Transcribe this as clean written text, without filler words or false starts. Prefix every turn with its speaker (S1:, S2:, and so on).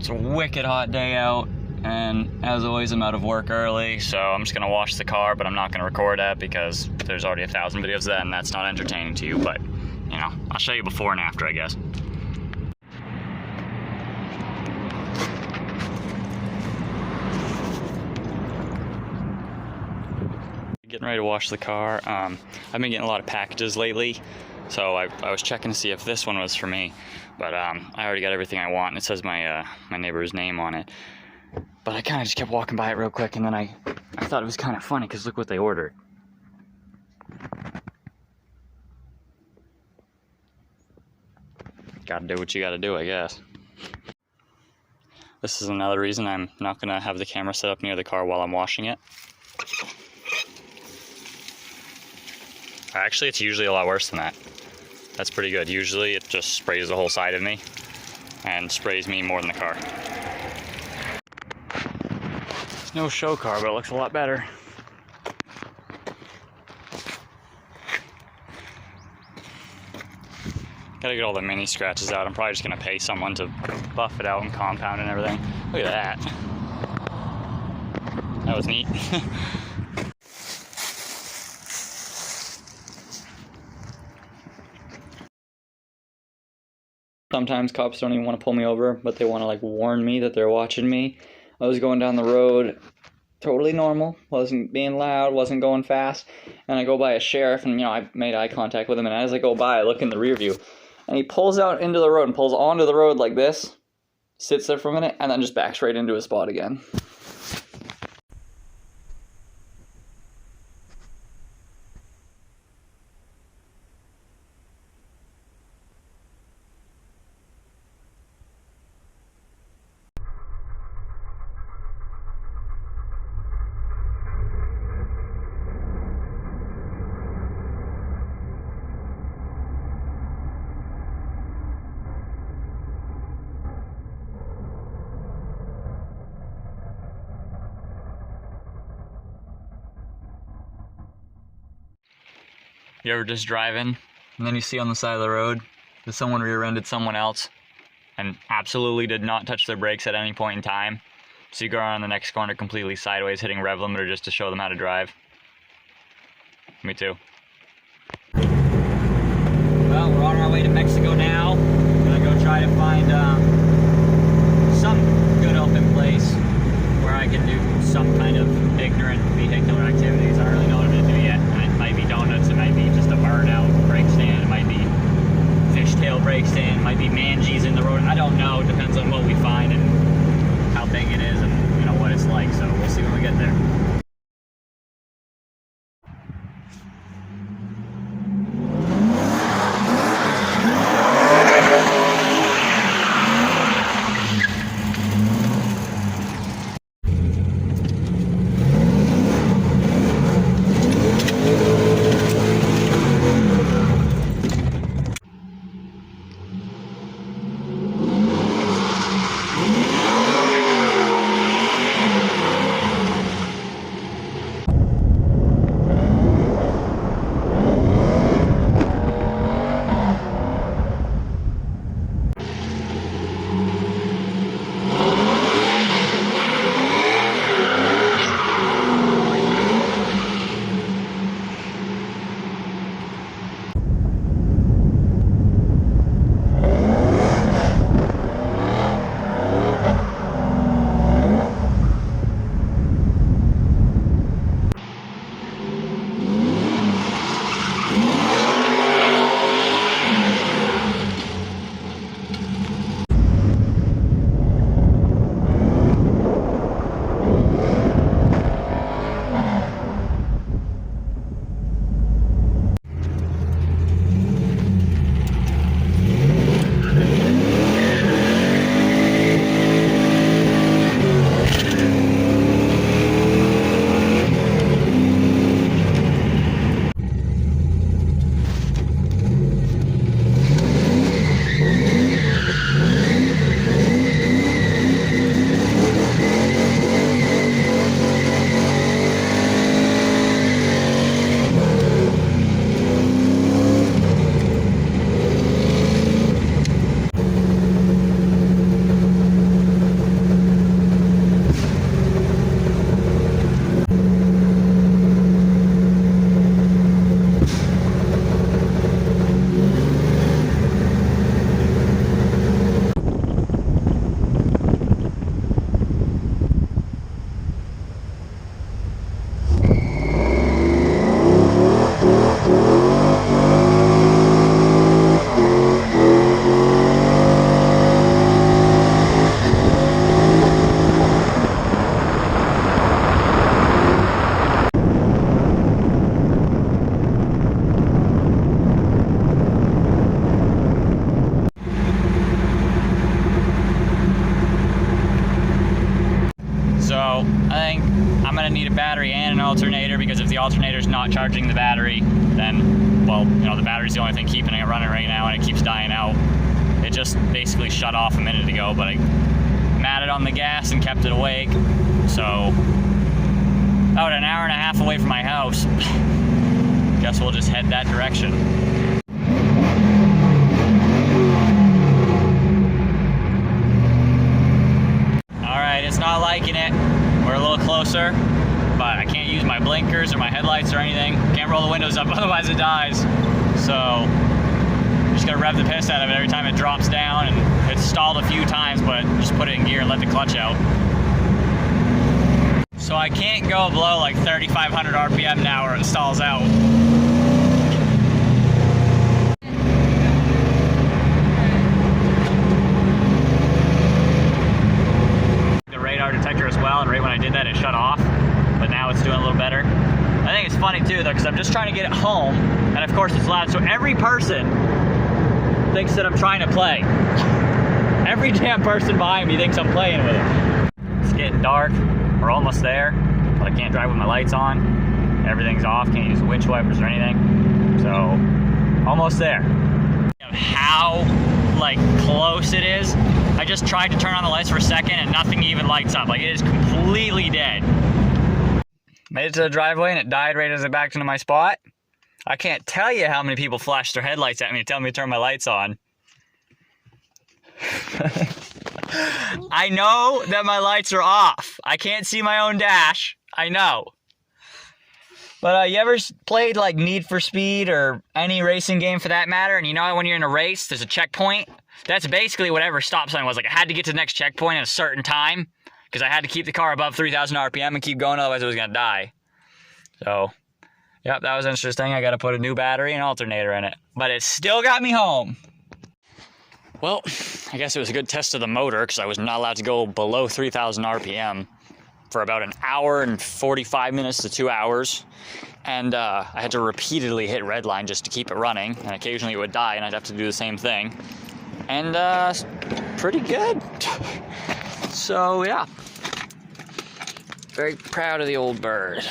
S1: It's a wicked hot day out, and as always, I'm out of work early, so I'm just gonna wash the car, but I'm not gonna record that because there's already 1,000 videos of that, and that's not entertaining to you, but, you know, I'll show you before and after, I guess. Getting ready to wash the car. I've been getting a lot of packages lately, so I was checking to see if this one was for me, but I already got everything I want, and it says my neighbor's name on it. But I kind of just kept walking by it real quick, and then I thought it was kind of funny because look what they ordered. Gotta do what you gotta do, I guess. This is another reason I'm not gonna have the camera set up near the car while I'm washing it. Actually, it's usually a lot worse than that. That's pretty good. Usually it just sprays the whole side of me and sprays me more than the car. It's no show car, but it looks a lot better. Gotta get all the mini scratches out. I'm probably just gonna pay someone to buff it out and compound and everything. Look at that. That was neat. Sometimes cops don't even want to pull me over, but they want to like warn me that they're watching me. I was going down the road, totally normal, wasn't being loud, wasn't going fast, and I go by a sheriff, and you know, I made eye contact with him, and as I go by, I look in the rear view, and he pulls out into the road and pulls onto the road like this, sits there for a minute, and then just backs right into his spot again. You ever just driving, and then you see on the side of the road that someone rear-ended someone else and absolutely did not touch their brakes at any point in time? So you go around the next corner completely sideways, hitting rev limiter just to show them how to drive. Me too. Well, we're on our way to Mexico now. I'm gonna go try to find some good open place where I can do some kind of ignorant vehicular activities. I don't really know what I'm gonna do yet. It might be donuts, it might be just a burnout brake stand, it might be fishtail brake stand, it might be mangees in the road. I don't know. It depends on what we find and how big it is and you know what it's like. So we'll see when we get there. alternator, because if the alternator's not charging the battery, then, well, you know, the battery's the only thing keeping it running right now, and it keeps dying out. It just basically shut off a minute ago, but I matted on the gas and kept it awake. So, about an hour and a half away from my house. Guess we'll just head that direction. Alright, it's not liking it. We're a little closer, but I can't use my blinkers or my headlights or anything. Can't roll the windows up, otherwise it dies. So, just gotta rev the piss out of it every time it drops down, and it's stalled a few times, but just put it in gear and let the clutch out. So I can't go below like 3,500 RPM now or it stalls out. The radar detector as well, and right when I did that it shut off, but now it's doing a little better. I think it's funny too though, because I'm just trying to get it home, and of course it's loud, so every person thinks that I'm trying to play. Every damn person behind me thinks I'm playing with it. It's getting dark. We're almost there, but I can't drive with my lights on. Everything's off, can't use winch wipers or anything. So, almost there. How, like, close it is. I just tried to turn on the lights for a second and nothing even lights up. Like, it is completely dead. Made it to the driveway and it died right as I backed into my spot. I can't tell you how many people flashed their headlights at me to tell me to turn my lights on. I know that my lights are off. I can't see my own dash. I know. But you ever played like Need for Speed or any racing game for that matter? And you know when you're in a race, there's a checkpoint? That's basically whatever stop sign was. Like I had to get to the next checkpoint at a certain time because I had to keep the car above 3,000 RPM and keep going, otherwise it was going to die. So, yep, that was interesting. I got to put a new battery and alternator in it. But it still got me home. Well, I guess it was a good test of the motor because I was not allowed to go below 3,000 RPM for about an hour and 45 minutes to 2 hours. And I had to repeatedly hit redline just to keep it running. And occasionally it would die and I'd have to do the same thing. And pretty good. So, yeah. Very proud of the old bird.